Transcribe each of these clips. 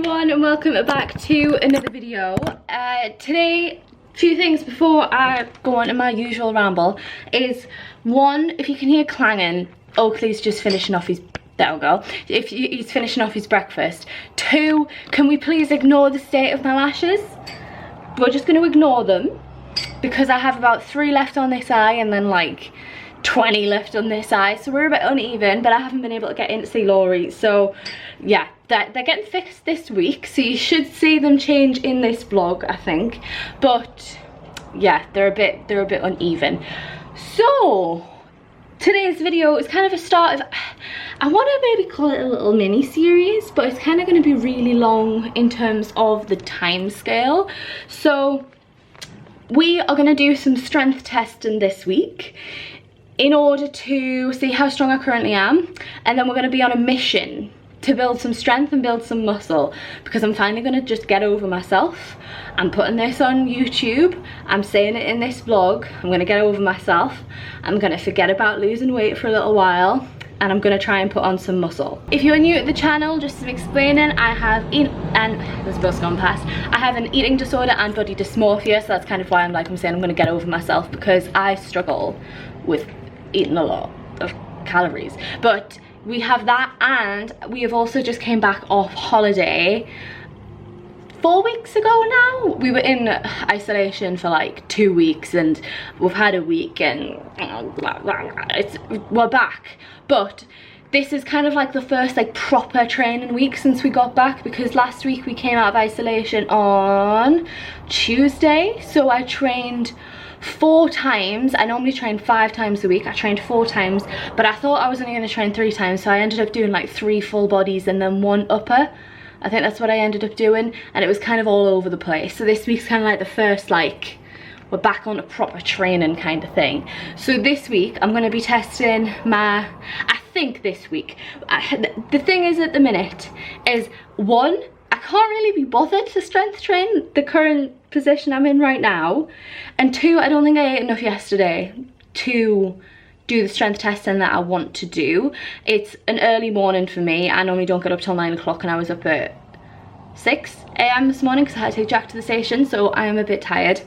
everyone and welcome back to another video. Today, few things before I go on to my usual ramble is one, if you can hear clanging, Oakley's just finishing off his, there we go, he's finishing off his breakfast. Two, can we please ignore the state of my lashes? We're just going to ignore them because I have about 3 left on this eye and then like 20 left on this eye, so we're a bit uneven, but I haven't been able to get in to see Laurie, so yeah, they're getting fixed this week, so you should see them change in this vlog, I think. But yeah, they're a bit uneven. So today's video is kind of a start of, I want to maybe call it a little mini series, but it's kind of going to be really long in terms of the time scale. So we are going to do some strength testing this week in order to see how strong I currently am, and then we're going to be on a mission to build some strength and build some muscle, because I'm finally going to just get over myself. I'm putting this on YouTube, I'm saying it in this vlog, I'm going to get over myself, I'm going to forget about losing weight for a little while, and I'm going to try and put on some muscle. If you're new at the channel, just some explaining, I have this bus gone past, I have an eating disorder and body dysmorphia, so that's kind of why I'm saying I'm going to get over myself, because I struggle with eating a lot of calories. But we have that, and we have also just came back off holiday 4 weeks ago now. We were in isolation for like 2 weeks and we've had a week and we're back. But this is kind of like the first like proper training week since we got back, because last week we came out of isolation on Tuesday, so I trained 4 times. I normally train 5 times a week. I trained 4 times, but I thought I was only going to train 3 times, so I ended up doing like 3 full bodies and then 1 upper. I think that's what I ended up doing, and it was kind of all over the place. So this week's kind of like the first, like, we're back on a proper training kind of thing. So this week I'm going to be testing my, I think this week, the thing is at the minute is, 1, I can't really be bothered to strength train the current position I'm in right now, and 2, I don't think I ate enough yesterday to do the strength testing that I want to do. It's an early morning for me. I normally don't get up till 9 o'clock, and I was up at 6 AM this morning because I had to take Jack to the station, so I am a bit tired.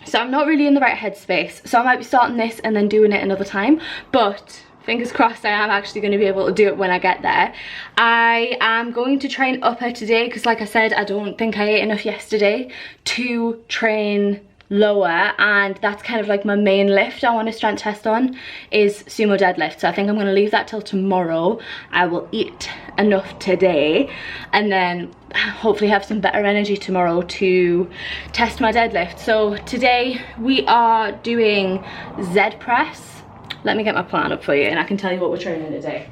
So I'm not really in the right headspace, so I might be starting this and then doing it another time, but fingers crossed I am actually going to be able to do it when I get there. I am going to train upper today because, like I said, I don't think I ate enough yesterday to train lower, and that's kind of like my main lift I want to strength test on is sumo deadlift. So I think I'm going to leave that till tomorrow. I will eat enough today and then hopefully have some better energy tomorrow to test my deadlift. So today we are doing Z press. Let me get my plan up for you and I can tell you what we're training today.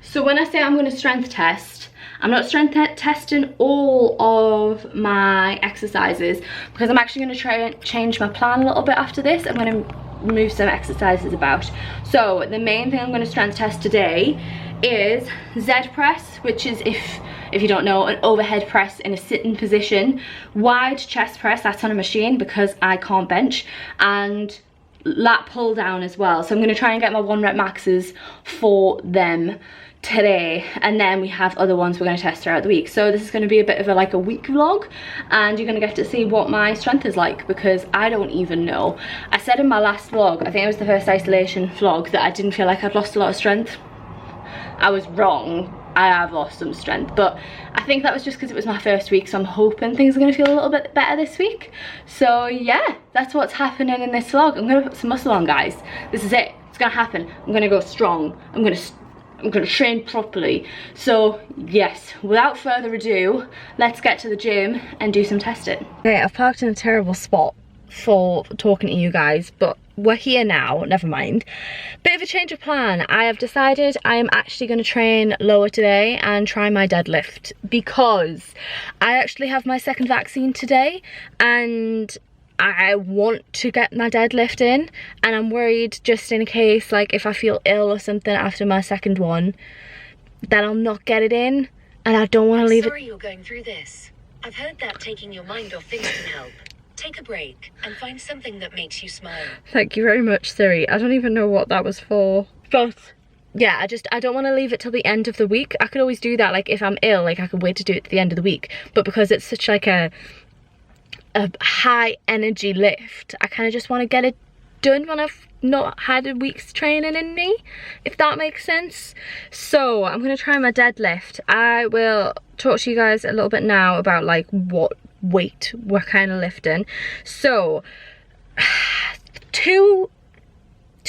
So when I say I'm going to strength test, I'm not strength testing all of my exercises, because I'm actually going to try and change my plan a little bit after this. I'm going to move some exercises about. So the main thing I'm going to strength test today is Z press, which is, if you don't know, an overhead press in a sitting position. Wide chest press, that's on a machine because I can't bench, and lat pull down as well. So I'm going to try and get my 1 rep maxes for them today, and then we have other ones we're going to test throughout the week. So this is going to be a bit of a week vlog, and you're going to get to see what my strength is like, because I don't even know. I said in my last vlog, I think it was the first isolation vlog, that I didn't feel like I'd lost a lot of strength. I was wrong, I have lost some strength, but I think that was just because it was my first week, so I'm hoping things are going to feel a little bit better this week. So yeah, that's what's happening in this vlog. I'm going to put some muscle on, guys. This is it, it's going to happen. I'm going to go strong, I'm going to train properly. So yes, without further ado, let's get to the gym and do some testing. Okay, I've parked in a terrible spot for talking to you guys, but we're here now, never mind. Bit of a change of plan. I have decided I am actually going to train lower today and try my deadlift, because I actually have my 2nd vaccine today and I want to get my deadlift in, and I'm worried just in case, like, if I feel ill or something after my 2nd one, that I'll not get it in, and I don't want to leave it. Sorry you're going through this. I've heard that taking your mind off things can help. Take a break and find something that makes you smile. Thank you very much, Siri. I don't even know what that was for, but yeah, I don't want to leave it till the end of the week. I could always do that, like if I'm ill, like I could wait to do it at the end of the week, but because it's such like a high energy lift, I kind of just want to get it done when I've not had a week's training in me, if that makes sense. So I'm going to try my deadlift. I will talk to you guys a little bit now about like what weight we're kind of lifting. So 2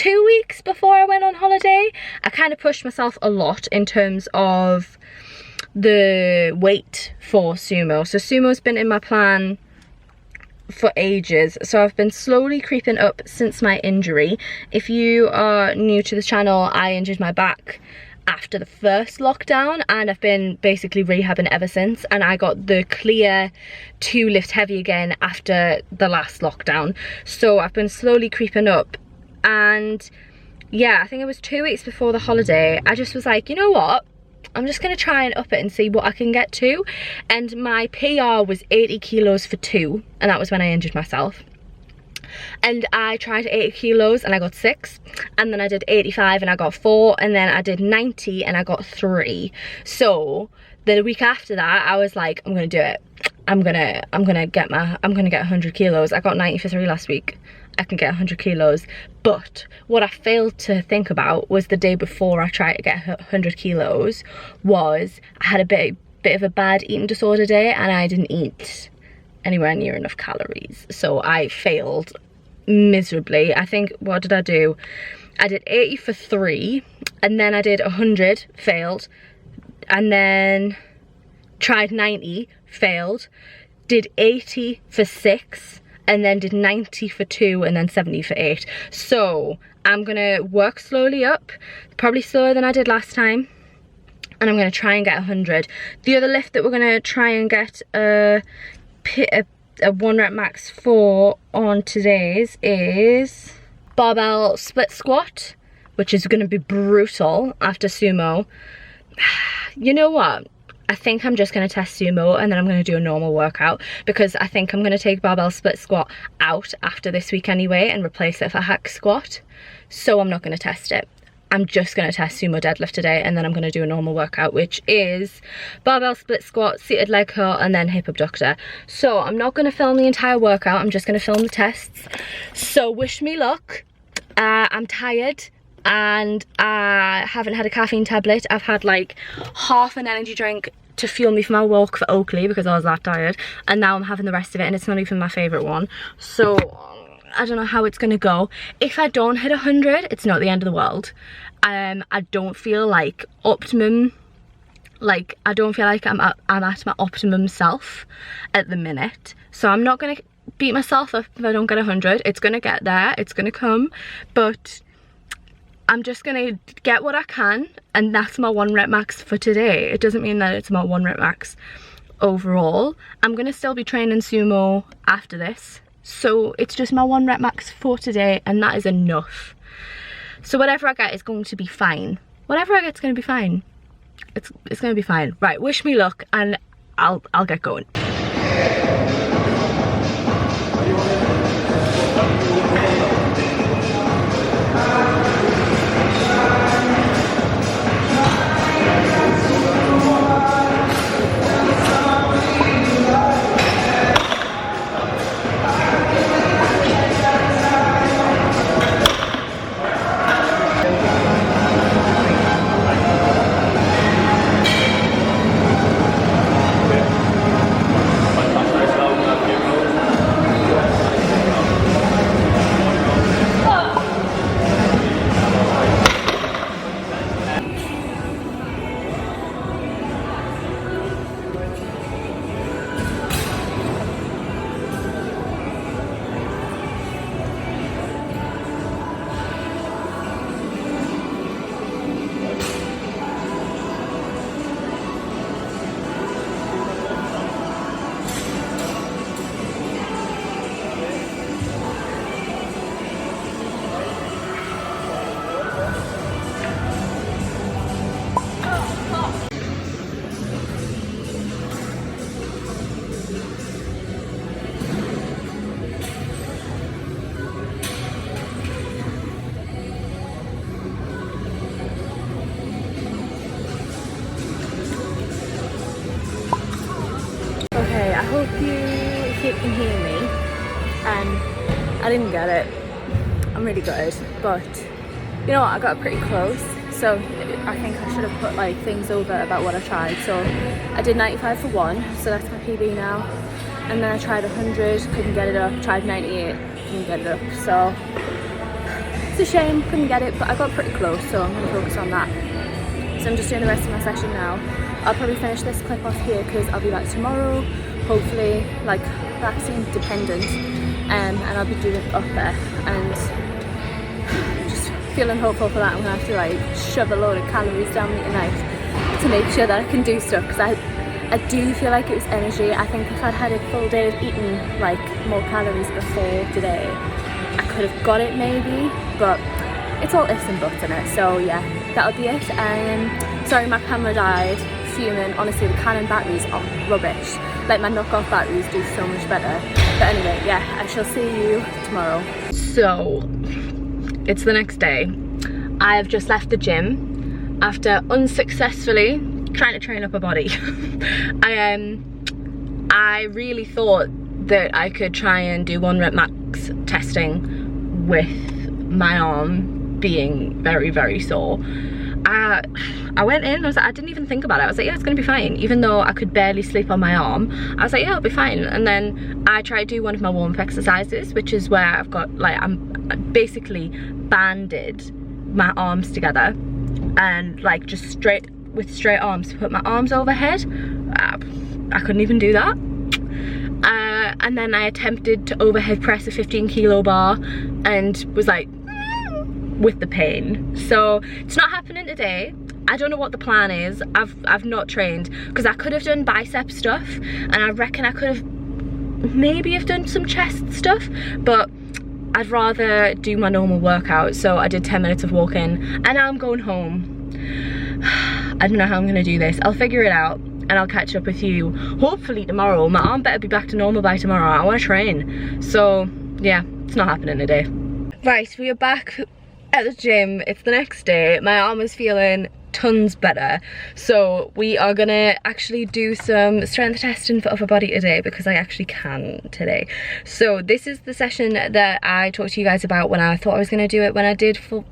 weeks before I went on holiday, I kind of pushed myself a lot in terms of the weight for sumo. So sumo's been in my plan for ages, so I've been slowly creeping up since my injury. If you are new to the channel, I injured my back after the first lockdown and I've been basically rehabbing ever since, and I got the clear to lift heavy again after the last lockdown. So I've been slowly creeping up, and yeah, I think it was 2 weeks before the holiday, I just was like, you know what, I'm just going to try and up it and see what I can get to. And my PR was 80 kilos for 2, and that was when I injured myself. And I tried 80 kilos and I got 6, and then I did 85 and I got 4, and then I did 90 and I got 3. So the week after that I was like, I'm gonna do it. I'm gonna get 100 kilos. I got 90 for 3 last week. I can get 100 kilos. But what I failed to think about was the day before I tried to get 100 kilos was I had a bit of a bad eating disorder day, and I didn't eat anywhere near enough calories. So I failed miserably. I think, what did I do? I did 80 for 3, and then I did 100, failed, and then tried 90, failed, did 80 for 6, and then did 90 for 2, and then 70 for 8. So I'm gonna work slowly up, probably slower than I did last time, and I'm gonna try and get 100. The other lift that we're gonna try and get a 1 rep max for on today's is barbell split squat, which is gonna be brutal after sumo. You know what? I think I'm just going to test sumo, and then I'm going to do a normal workout, because I think I'm going to take barbell split squat out after this week anyway and replace it for hack squat. So I'm not going to test it. I'm just going to test sumo deadlift today, and then I'm going to do a normal workout, which is barbell split squat, seated leg curl, and then hip abductor. So I'm not going to film the entire workout. I'm just going to film the tests. So wish me luck. I'm tired, and I haven't had a caffeine tablet. I've had like half an energy drink to fuel me for my walk for Oakley because I was that tired, and now I'm having the rest of it, and it's not even my favourite one. So I don't know how it's gonna go. If I don't hit 100, it's not the end of the world. I don't feel like optimum, like I don't feel like I'm at my optimum self at the minute. So I'm not gonna beat myself up if I don't get 100. It's gonna get there, it's gonna come, but I'm just gonna get what I can, and that's my 1 rep max for today. It doesn't mean that it's my 1 rep max overall. I'm gonna still be training sumo after this, so it's just my 1 rep max for today, and that is enough. So whatever I get is going to be fine. Whatever I get is gonna be fine. It's gonna be fine. Right, wish me luck, and I'll get going. you can hear me. I didn't get it. I'm really good, but you know what, I got pretty close. So I think I should have put like things over about what I tried. So I did 95 for 1, so that's my PB now. And then I tried 100, couldn't get it up. Tried 98, couldn't get it up. So it's a shame, couldn't get it, but I got pretty close, so I'm gonna focus on that. So I'm just doing the rest of my session now. I'll probably finish this clip off here because I'll be back tomorrow, hopefully, like vaccine dependent, and I'll be doing it up there. And just feeling hopeful for that. I'm gonna have to like shove a load of calories down me tonight to make sure that I can do stuff, because I do feel like it was energy. I think if I'd had a full day of eating like more calories before today, I could have got it maybe, but it's all ifs and buts in it. So yeah, that'll be it. Sorry my camera died, fuming. Honestly, the Canon batteries are rubbish. Like my knockoff batteries do so much better. But anyway, yeah, I shall see you tomorrow. So it's the next day. I have just left the gym after unsuccessfully trying to train up a body. I really thought that I could try and do 1 rep max testing with my arm being very, very sore. I went in, I didn't even think about it. I was like, yeah, it's gonna be fine. Even though I could barely sleep on my arm, I was like, yeah, it'll be fine. And then I tried to do one of my warm-up exercises, which is where I've got like, I'm basically banded my arms together and like just with straight arms to put my arms overhead. I couldn't even do that. And then I attempted to overhead press a 15 kilo bar and was like, with the pain. So it's not happening today. I don't know what the plan is. I've not trained, because I could have done bicep stuff, and I reckon I could have maybe have done some chest stuff, but I'd rather do my normal workout. So I did 10 minutes of walking, and now I'm going home. I don't know how I'm gonna do this. I'll figure it out and I'll catch up with you hopefully tomorrow. My arm better be back to normal by tomorrow. I want to train. So yeah, it's not happening today. Right, we are back at the gym. It's the next day. My arm is feeling tons better, so we are gonna actually do some strength testing for upper body today, because I actually can today. So this is the session that I talked to you guys about when I thought I was gonna do it when I did full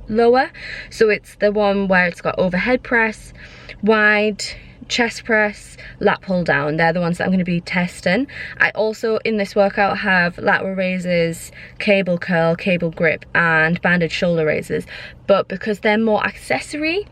lower. So it's the one where it's got overhead press, wide chest press, lat pull down. They're the ones that I'm going to be testing. I also in this workout have lateral raises, cable curl, cable grip, and banded shoulder raises, but because they're more accessory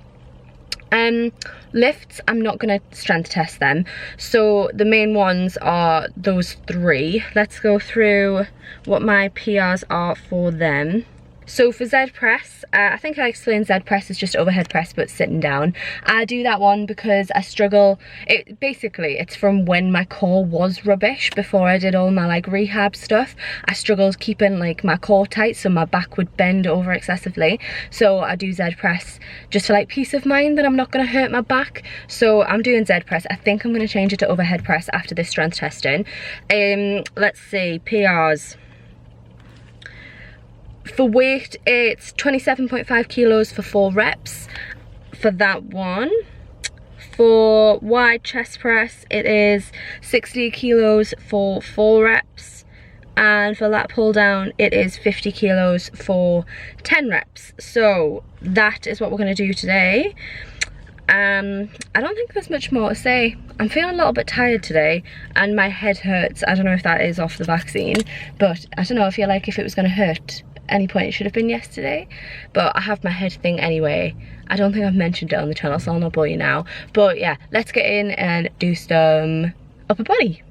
lifts, I'm not going to strength test them. So the main ones are those 3. Let's go through what my PRs are for them. So for Z press, I think I explained Z press is just overhead press but sitting down. I do that one because I struggle. Basically it's from when my core was rubbish before I did all my like rehab stuff. I struggled keeping like my core tight, so my back would bend over excessively. So I do Z press just for like peace of mind that I'm not going to hurt my back. So I'm doing Z press. I think I'm going to change it to overhead press after this strength testing. Let's see, PRs. For weight, it's 27.5 kilos for 4 reps for that one. For wide chest press, it is 60 kilos for 4 reps. And for lat pull down, it is 50 kilos for 10 reps. So that is what we're going to do today. I don't think there's much more to say. I'm feeling a little bit tired today and my head hurts. I don't know if that is off the vaccine, but I don't know, I feel like if it was going to hurt any point it should have been yesterday. But I have my head thing anyway. I don't think I've mentioned it on the channel, so I'll not bore you now. But yeah, let's get in and do some upper body.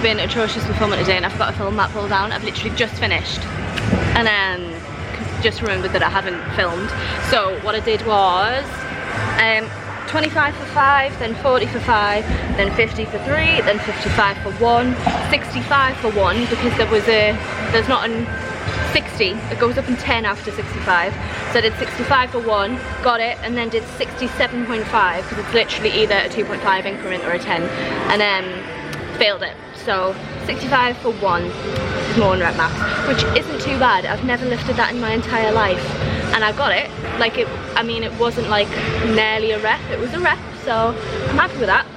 I've been atrocious with filming today and I forgot to film that pull down. I've literally just finished and then just remembered that I haven't filmed. So what I did was 25 for 5, then 40 for 5, then 50 for 3, then 55 for 1, 65 for 1 because there's not a 60, it goes up in 10 after 65. So I did 65 for 1, got it, and then did 67.5 because it's literally either a 2.5 increment or a 10, and then failed it. So 65 for 1 is more than rep max, which isn't too bad. I've never lifted that in my entire life, and I got it. Like I mean, it wasn't like nearly a rep, it was a rep, so I'm happy with that.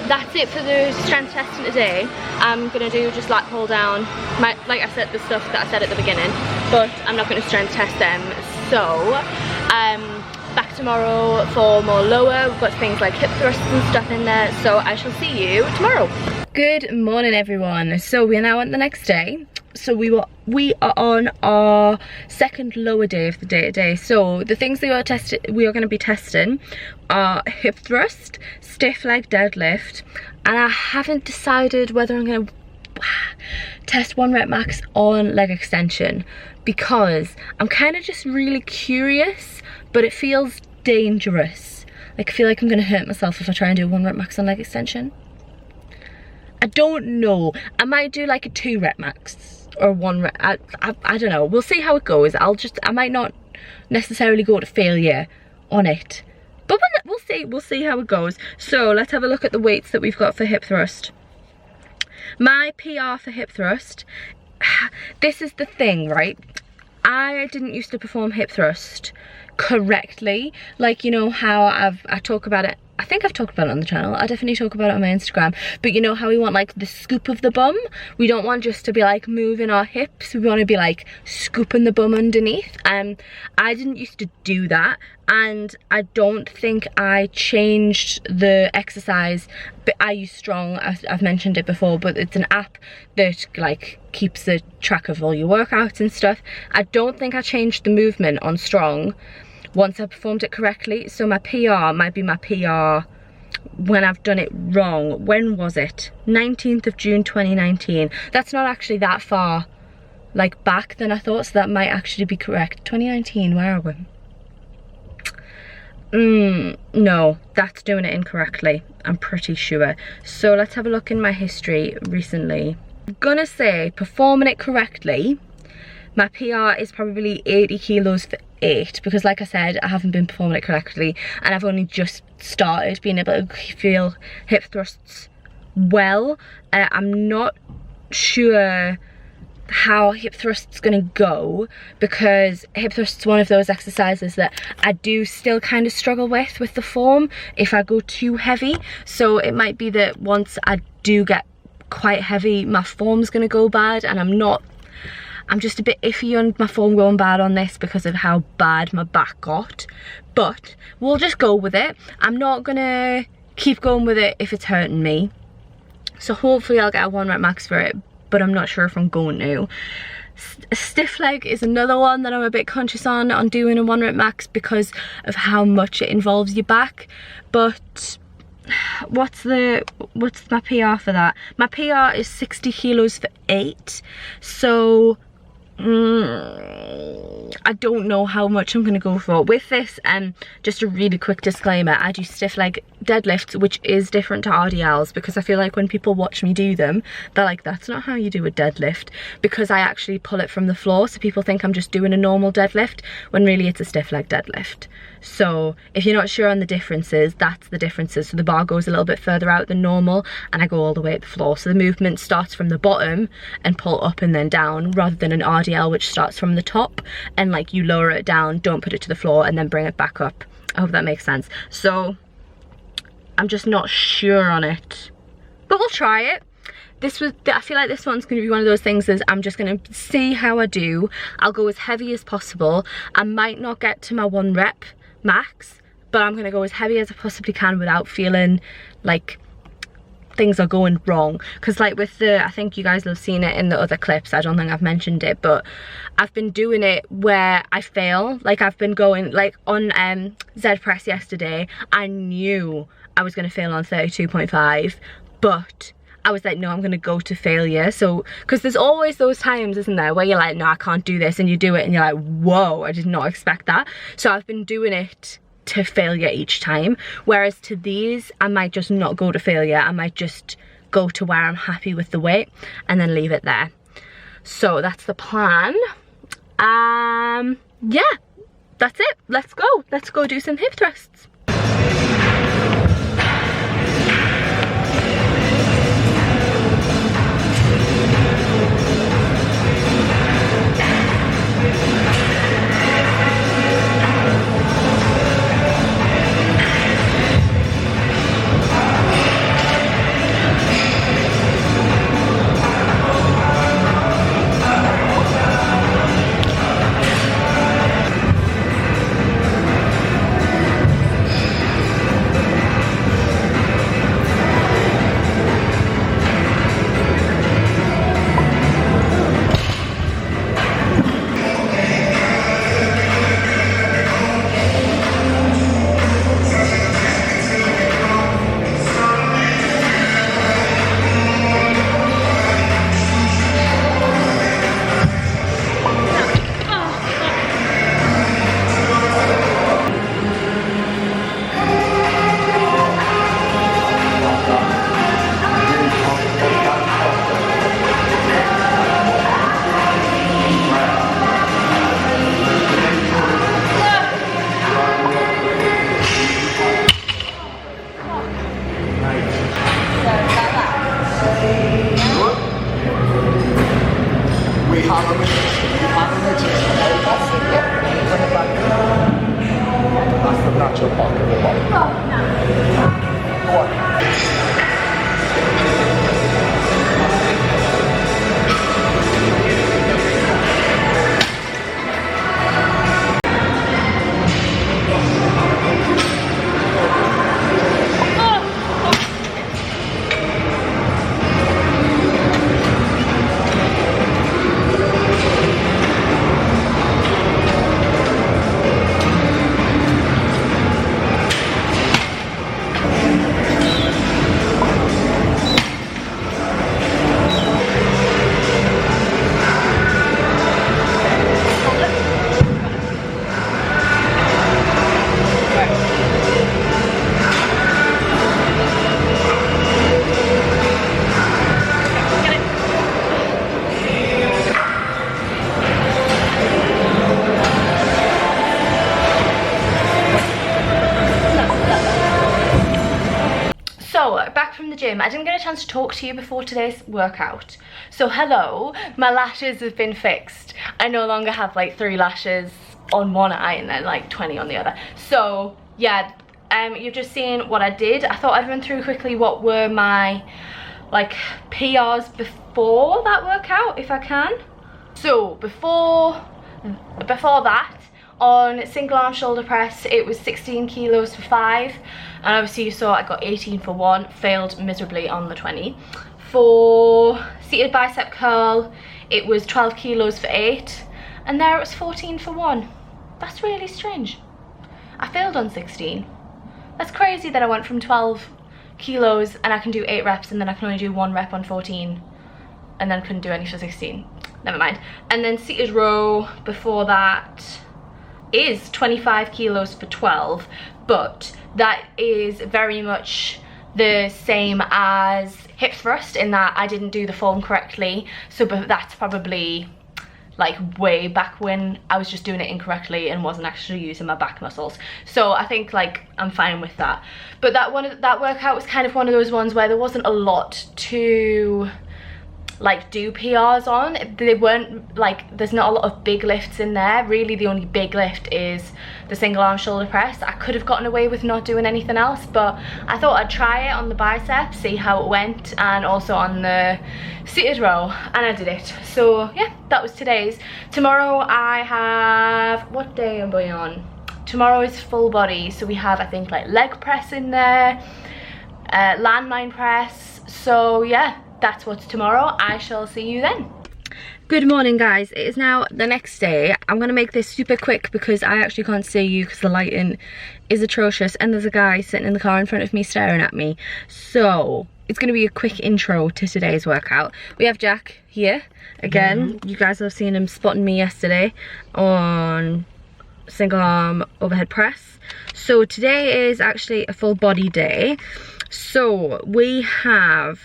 That's it for the strength testing today. I'm gonna do just lat pull down, like I said, the stuff that I said at the beginning, but I'm not gonna strength test them. So back tomorrow for more lower. We've got things like hip thrusts and stuff in there, so I shall see you tomorrow. Good morning everyone. So we are now on the next day. So we are on our second lower day of the day today. So the things that we are going to be testing are hip thrust, stiff leg deadlift, and I haven't decided whether I'm going to test 1 rep max on leg extension because I'm kind of just really curious, but it feels dangerous. Like I feel like I'm going to hurt myself if I try and do 1 rep max on leg extension. I don't know. I might do like a 2 rep max. Or 1 rep, I don't know, we'll see how it goes. I might not necessarily go to failure on it, but we'll see how it goes. So let's have a look at the weights that we've got for hip thrust. My PR for hip thrust, this is the thing, right? I didn't used to perform hip thrust correctly, like, you know how I talk about it. I think I've talked about it on the channel. I definitely talk about it on my Instagram. But you know how we want like the scoop of the bum? We don't want just to be like moving our hips. We want to be like scooping the bum underneath. I didn't used to do that. And I don't think I changed the exercise. But I use Strong, I've mentioned it before, but it's an app that like keeps a track of all your workouts and stuff. I don't think I changed the movement on Strong once I performed it correctly. So my PR might be my PR when I've done it wrong. When was it? 19th of June 2019. That's not actually that far like back than I thought, so that might actually be correct. 2019, where are we? No, that's doing it incorrectly, I'm pretty sure. So let's have a look in my history recently. I'm gonna say, performing it correctly, my PR is probably 80 kilos for 8, because like I said, I haven't been performing it correctly and I've only just started being able to feel hip thrusts well. I'm not sure how hip thrust's gonna go, because hip thrust's one of those exercises that I do still kind of struggle with the form if I go too heavy. So it might be that once I do get quite heavy, my form's gonna go bad, and I'm just a bit iffy on my form going bad on this because of how bad my back got. But we'll just go with it. I'm not gonna keep going with it if it's hurting me. So hopefully I'll get a 1 rep max for it, but I'm not sure if I'm going to. Stiff leg is another one that I'm a bit conscious on doing a 1 rep max because of how much it involves your back. But what's my PR for that? My PR is 60 kilos for 8. So I don't know how much I'm going to go for with this. Just a really quick disclaimer, I do stiff leg deadlifts, which is different to RDLs, because I feel like when people watch me do them, they're like, that's not how you do a deadlift, because I actually pull it from the floor, so people think I'm just doing a normal deadlift when really it's a stiff leg deadlift. So if you're not sure on the differences, that's the differences. So the bar goes a little bit further out than normal and I go all the way at the floor. So the movement starts from the bottom and pull up and then down, rather than an RDL which starts from the top and like you lower it down, don't put it to the floor and then bring it back up. I hope that makes sense. So I'm just not sure on it, but we'll try it. I feel like this one's going to be one of those things is I'm just going to see how I do. I'll go as heavy as possible. I might not get to my 1 rep max, but I'm going to go as heavy as I possibly can without feeling like things are going wrong. Because like with I think you guys will have seen it in the other clips, I don't think I've mentioned it, but I've been doing it where I fail. Like I've been going like on Z press yesterday, I knew I was going to fail on 32.5, but I was like, no, I'm gonna go to failure. So, because there's always those times, isn't there, where you're like, no, I can't do this, and you do it and you're like, whoa, I did not expect that. So I've been doing it to failure each time, whereas to these, I might just not go to failure. I might just go to where I'm happy with the weight and then leave it there. So that's the plan. Yeah, that's it. Let's go do some hip thrusts. The gym. I didn't get a chance to talk to you before today's workout. So hello, my lashes have been fixed. I no longer have like 3 lashes on one eye and then like 20 on the other. So yeah, you've just seen what I did. I thought I'd run through quickly what were my like PRs before that workout, if I can. So before that, on single arm shoulder press, it was 16 kilos for 5, and obviously you saw I got 18 for 1, failed miserably on the 20. For seated bicep curl, it was 12 kilos for 8, and there it was 14 for 1. That's really strange. I failed on 16. That's crazy that I went from 12 kilos and I can do 8 reps, and then I can only do 1 rep on 14, and then couldn't do any for 16. Never mind. And then seated row before that is 25 kilos for 12, but that is very much the same as hip thrust in that I didn't do the form correctly. So but that's probably like way back when I was just doing it incorrectly and wasn't actually using my back muscles. So I think like I'm fine with that. But that workout was kind of one of those ones where there wasn't a lot to like do PRs on. They weren't like, there's not a lot of big lifts in there. Really the only big lift is the single arm shoulder press. I could have gotten away with not doing anything else, but I thought I'd try it on the biceps, see how it went, and also on the seated row, and I did it. So yeah, that was today's. Tomorrow I have, what day am I on? Tomorrow is full body, so we have I think like leg press in there, landmine press. So yeah, that's what's tomorrow. I shall see you then. Good morning, guys. It is now the next day. I'm gonna make this super quick because I actually can't see you because the lighting is atrocious and there's a guy sitting in the car in front of me staring at me. So it's gonna be a quick intro to today's workout. We have Jack here again. You guys have seen him spotting me yesterday on single arm overhead press. So today is actually a full body day. So we have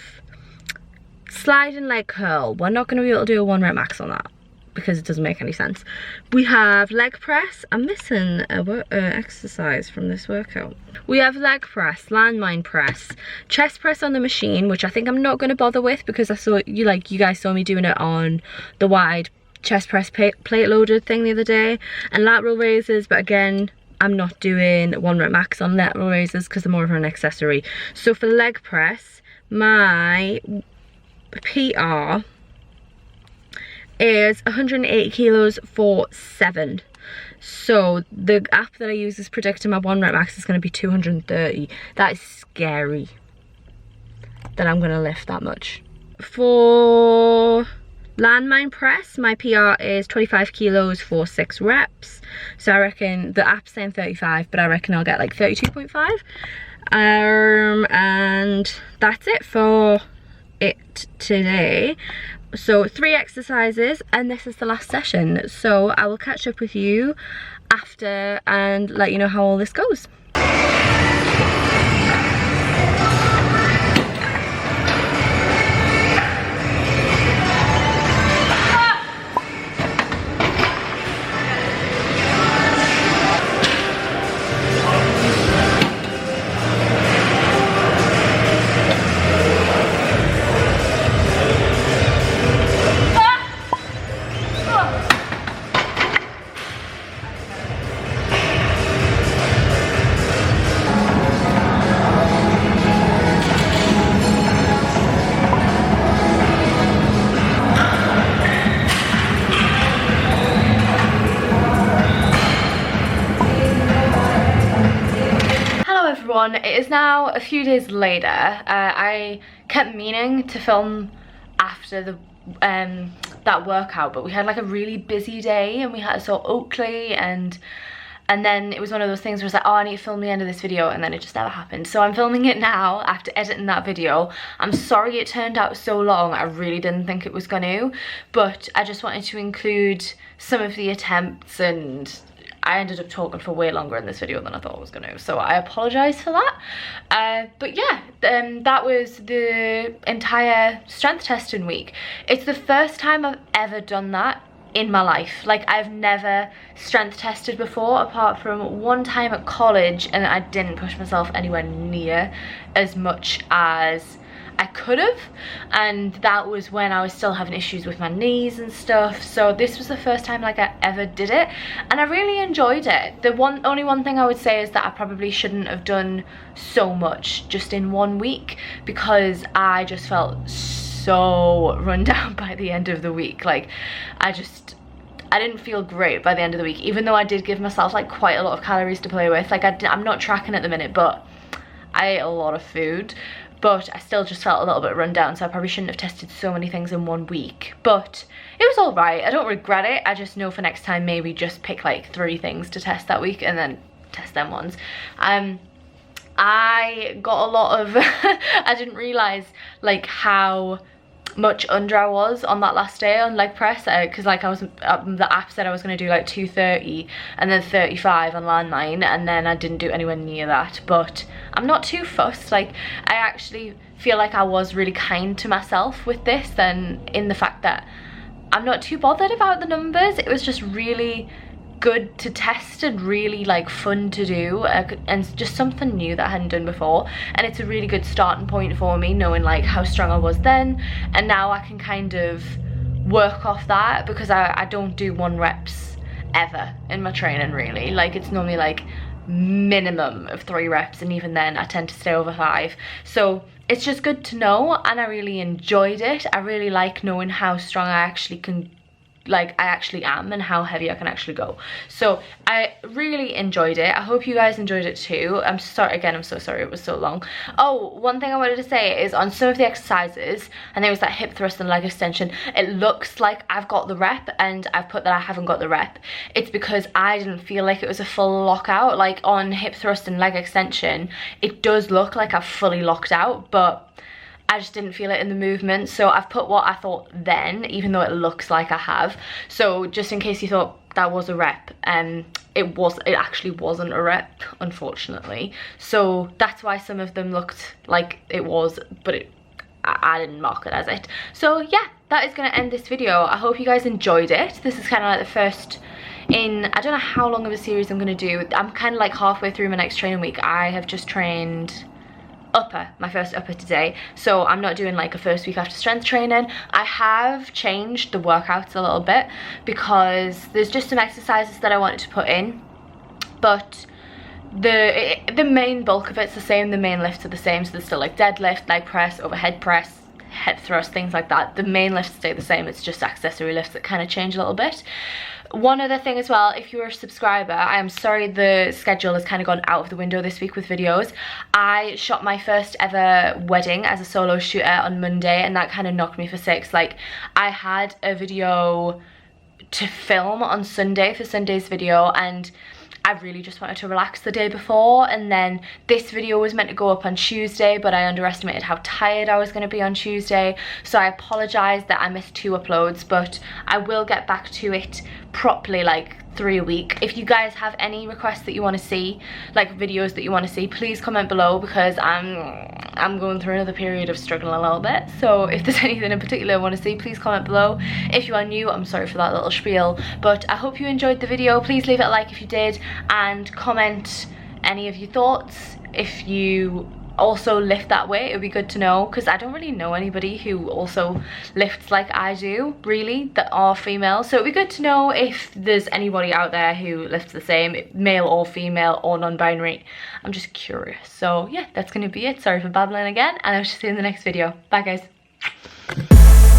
slide and leg curl. We're not going to be able to do a 1 rep max on that because it doesn't make any sense. We have leg press. I'm missing a exercise from this workout. We have leg press, landmine press, chest press on the machine, which I think I'm not going to bother with because I saw you guys saw me doing it on the wide chest press plate loaded thing the other day, and lateral raises, but again I'm not doing 1 rep max on lateral raises because they're more of an accessory. So for leg press, my PR is 180 kilos for 7. So the app that I use is predicting my 1 rep max is going to be 230. That is scary that I'm going to lift that much. For landmine press, my PR is 25 kilos for 6 reps. So I reckon the app's saying 35, but I reckon I'll get like 32.5. And that's it for it today. So 3 exercises and this is the last session. So I will catch up with you after and let you know how all this goes. It is now a few days later. I kept meaning to film after the that workout, but we had like a really busy day and we had saw Oakley and then it was one of those things where it's like, oh, I need to film the end of this video, and then it just never happened. So I'm filming it now after editing that video. I'm sorry it turned out so long. I really didn't think it was going to, but I just wanted to include some of the attempts, and I ended up talking for way longer in this video than I thought I was going to, so I apologise for that. But yeah, that was the entire strength testing week. It's the first time I've ever done that in my life. Like, I've never strength tested before, apart from one time at college, and I didn't push myself anywhere near as much as I could have, and that was when I was still having issues with my knees and stuff. So this was the first time like I ever did it, and I really enjoyed it. The only one thing I would say is that I probably shouldn't have done so much just in 1 week, because I just felt so run down by the end of the week. Like, I didn't feel great by the end of the week, even though I did give myself like quite a lot of calories to play with. Like, I'm not tracking at the minute, but I ate a lot of food, but I still just felt a little bit run down, so I probably shouldn't have tested so many things in 1 week. But it was all right. I don't regret it. I just know for next time, maybe just pick like 3 things to test that week and then test them ones. I got a lot of I didn't realize like how much under I was on that last day on leg press, because like I was the app said I was going to do like 230 and then 35 on landmine, and then I didn't do anywhere near that. But I'm not too fussed. Like, I actually feel like I was really kind to myself with this, and in the fact that I'm not too bothered about the numbers. It was just really good to test and really like fun to do, and just something new that I hadn't done before. And it's a really good starting point for me, knowing like how strong I was then, and now I can kind of work off that, because I don't do 1 reps ever in my training really. Like, it's normally like minimum of 3 reps, and even then I tend to stay over 5. So it's just good to know, and I really enjoyed it. I really like knowing how strong I actually can like I actually am and how heavy I can actually go. So I really enjoyed it. I hope you guys enjoyed it too. I'm sorry again, I'm so sorry it was so long. Oh, one thing I wanted to say is on some of the exercises, and there was that hip thrust and leg extension, it looks like I've got the rep and I've put that I haven't got the rep. It's because I didn't feel like it was a full lockout. Like on hip thrust and leg extension, it does look like I've fully locked out, but I just didn't feel it in the movement. So I've put what I thought then, even though it looks like I have. So just in case you thought that was a rep, it actually wasn't a rep, unfortunately. So that's why some of them looked like it was, but I didn't mark it as it. So yeah, that is gonna end this video. I hope you guys enjoyed it. This is kind of like the first in, I don't know how long of a series I'm gonna do. I'm kind of like halfway through my next training week. I have just trained my first upper today, so I'm not doing like a first week after strength training. I have changed the workouts a little bit because there's just some exercises that I wanted to put in, but the main bulk of it's the same. The main lifts are the same, so there's still like deadlift, leg press, overhead press, head thrust, things like that. The main lifts stay the same. It's just accessory lifts that kind of change a little bit. One other thing as well, if you're a subscriber, I am sorry the schedule has kind of gone out of the window this week with videos. I shot my first ever wedding as a solo shooter on Monday, and that kind of knocked me for six. Like, I had a video to film on Sunday for Sunday's video, and I really just wanted to relax the day before, and then this video was meant to go up on Tuesday, but I underestimated how tired I was going to be on Tuesday, so I apologise that I missed 2 uploads, but I will get back to it properly like 3 a week. If you guys have any requests that you want to see, like videos that you want to see, please comment below, because I'm going through another period of struggling a little bit. So if there's anything in particular I want to see, please comment below. If you are new, I'm sorry for that little spiel, but I hope you enjoyed the video. Please leave it a like if you did, and comment any of your thoughts. If you also lift that way, it would be good to know, because I don't really know anybody who also lifts like I do, really, that are female. So it would be good to know if there's anybody out there who lifts the same, male or female or non-binary. I'm just curious. So yeah, that's gonna be it. Sorry for babbling again, and I'll see you in the next video. Bye guys.